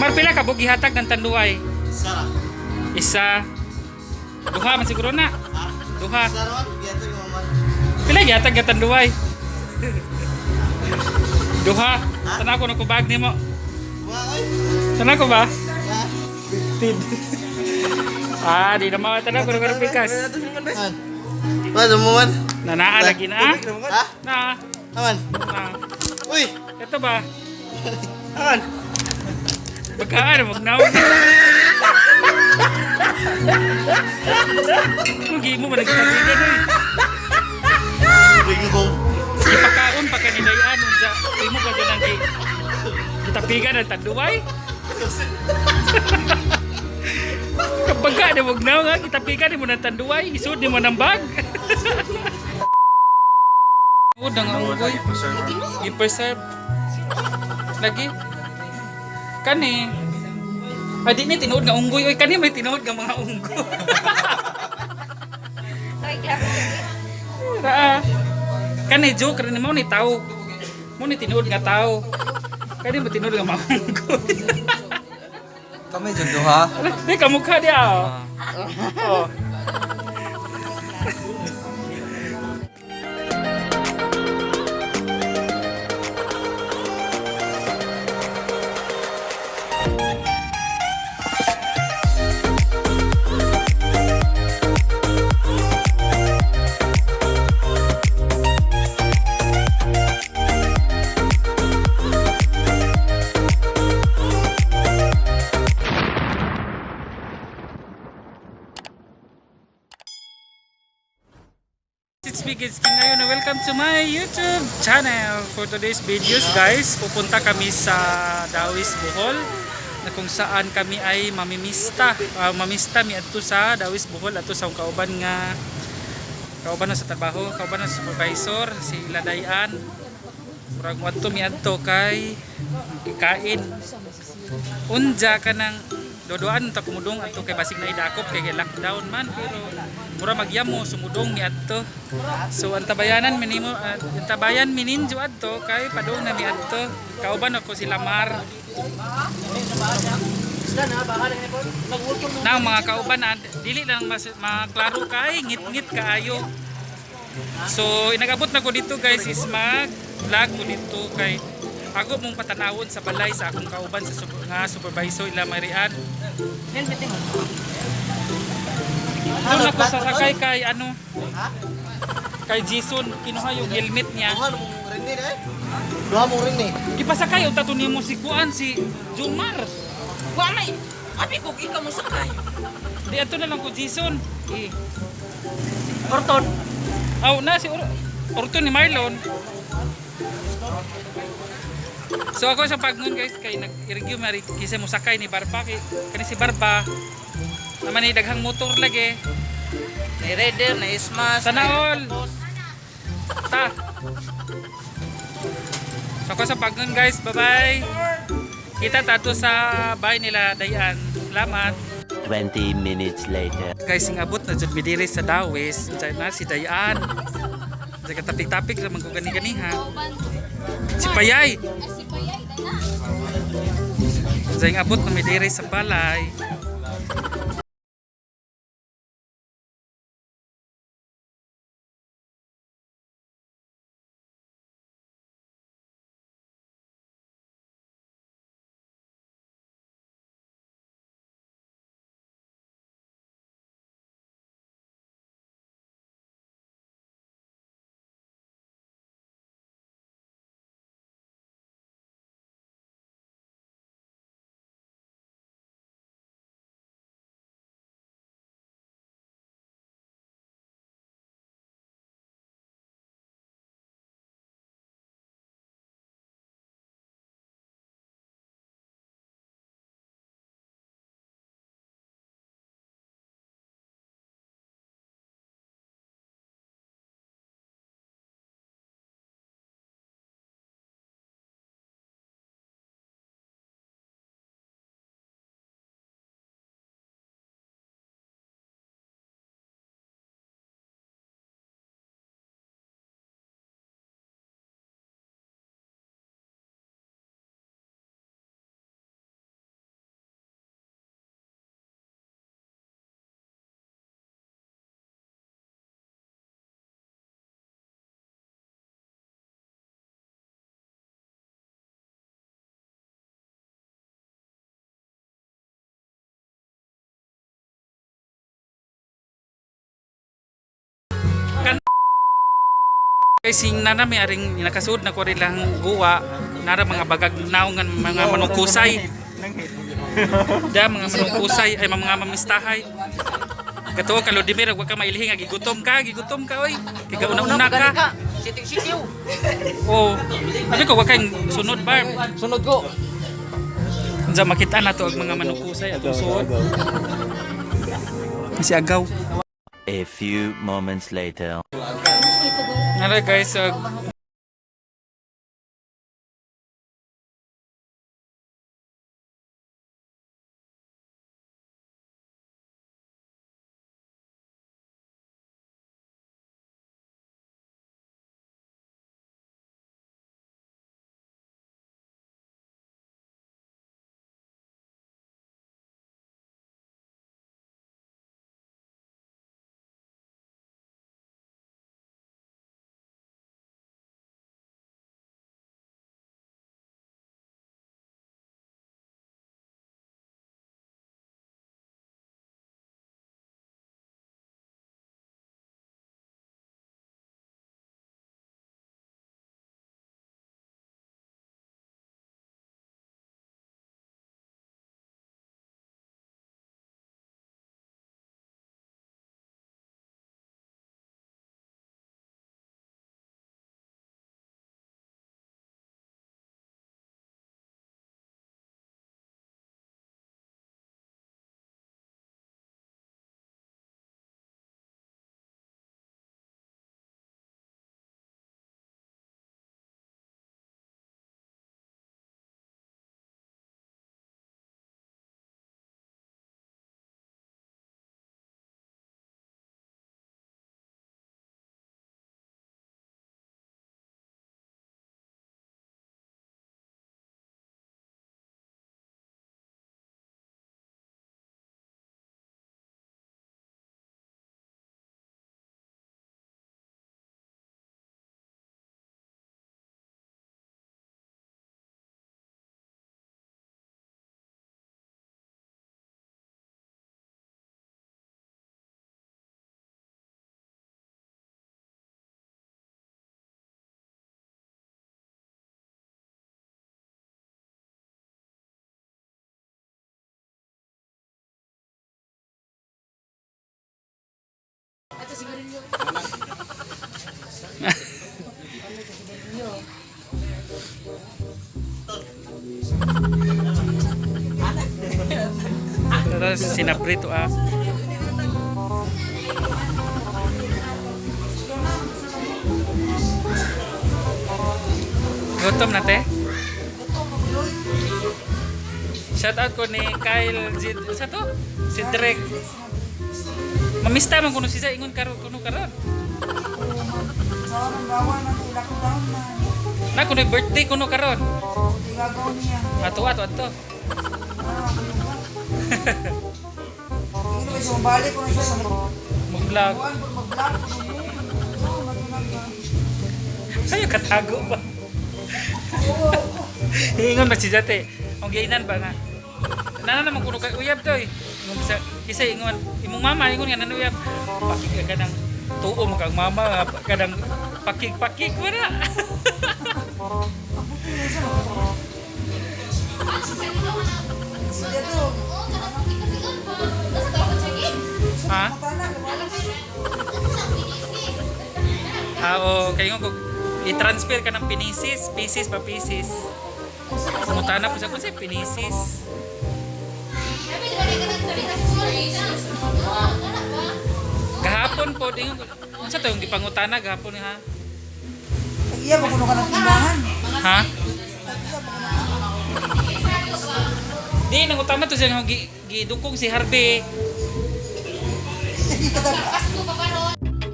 Marpila ka bugi hatag ng tanduay. Sarap. Isa. Duha man siguro na. Duha. Sarap. Giyato yung maman. Pila gihatag ng tanduay. Duha. Sana ko nakubag nimo. Wow. Sana ko ba? Ya. Tid. Di na mawala na ko ng pikas. Ano mo man? Nanaa lagi na. Ha? Na. Aman. Na. Uy. Ito ba? Aman. Pagkaan, magnaw. Huwag mo ba nagkatigan eh. Bingo. Ipakaon pa kanidayaan. Huwag mo ba dyan ang kitapigan ng tanduay? Kapag ka na magnaw nga, kitapigan mo ng tanduay. Isud mo ng bag. Uda nga unggoy. I-preserve. Lagi. Kani. Di ni tinuod nga unggoy. Oy, kani may tinuod nga mga unggoy. Kani joke rin mo ni tao. Mo ni tinuod nga tao. Kani may tinuod nga mga unggoy. Kami dyan duha. Di kamukha dia. Oh. It's Biggs ngayon na welcome to my YouTube channel. For today's videos guys, pupunta kami sa Dawis, Bohol na kung saan kami ay mamimista. Mamista mi adto sa Dawis, Bohol ato sa kauban nga kauban na sa trabaho, kauban na sa supervisor si Ladayan. Murag mo adto mi adto kay kain. Unja ka ng dodoan ta kumudong adto kay basig na idakop kay lockdown man pero mura magyamo sumudong mi adto. So ang tabayanan minimo ang tabayan mininjo adto kay padung na mi adto. Kauban ako si Lamar. Na mga kauban na dili lang maklaro kay ngit-ngit kaayo. So inagabot na ko dito guys is mag-vlog ko dito kay ako mong patanawon sa balay sa akong kauban sa supervisor ila Marian. Doon ako sasakay kay ano? Kay Jason, kinuha yung helmet niya. Duha mong rin eh. Duha mong rin eh. Ipasakay o tato mo si Kuan, si Jomar. Wala eh. Abi ko ikaw mo sakay. Di ato na lang ko Jason. Orton. Aw na si Orton ni Marlon. So ako sa pagnon guys kay nag-review mari kisa mo sakay ni Barba kani si Barba. Naman ni daghang motor lagi. Na Raider, na Smash. Sana all. Ta. So ako sa pagnon guys, bye-bye. Kita tato sa bahay nila Dayan. Salamat. 20 minutes later. Guys, sing abot na jud mi diri sa Dawis, unsay na si Dayan. Sa katapik-tapik ra man ko gani-gani ha. Si Payay. Unsay abot na mi diri sa balay. Guys, sing nana may aring nakasud na ko rin lang guwa. Nara mga bagag naungan mga manungkusay. Da mga manungkusay ay mga mamistahay. Katuwa ka Lodimir, wag ka mailihing gigutom ka oy. Kaya una-una ka. Sitik-sikiw. Oh. Sabi ko wag kang sunod bar. Sunod ko. Unsa makita na to ang mga manungkusay atong suod. Si agaw. A few moments later. Nara guys, Tara sinaprito ah. Gutom na te? Shout out ko ni Kyle sa to? Si Drake. Mamista man kuno siya ingon karon kuno karon. Na kuno birthday kuno karon. Ato. Mag-vlog. Ayo katago ba? Ingon ba si Jate? Ang giinan ba nga? Nana naman kuno kay uyab to eh. Ingon bisa kisa ingon imong mama ingon nga nanu uyab. Pakig ka nang tuo mo kang mama kadang pakig wala. Ha? Kaya nga i-transfer ka ng pieces pa pieces. Pumunta na po sa kung pinisis. Kahapon po, sa ito yung ipangutana kahapon ha? Iya, magulo ka ng tindahan. Ha? Di, nangutana to siya gidukong si Harvey.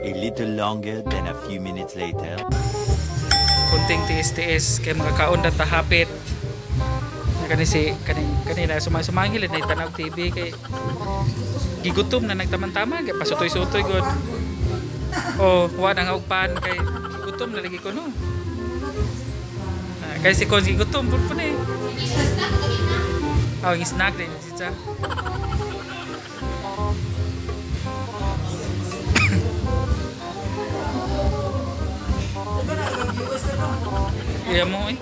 A little longer than a few minutes later. Kunting tiis-tiis kay mga kaon na tahapit. Kanina sumangil na itanaw TV kay gigutom na nagtamantama kay pasutoy-sutoy god. Oh, wa nang ugpan kay gutom na lagi ko no. Kay si Kon gigutom pud pa ni. Ang snack din siya. Iya mo eh.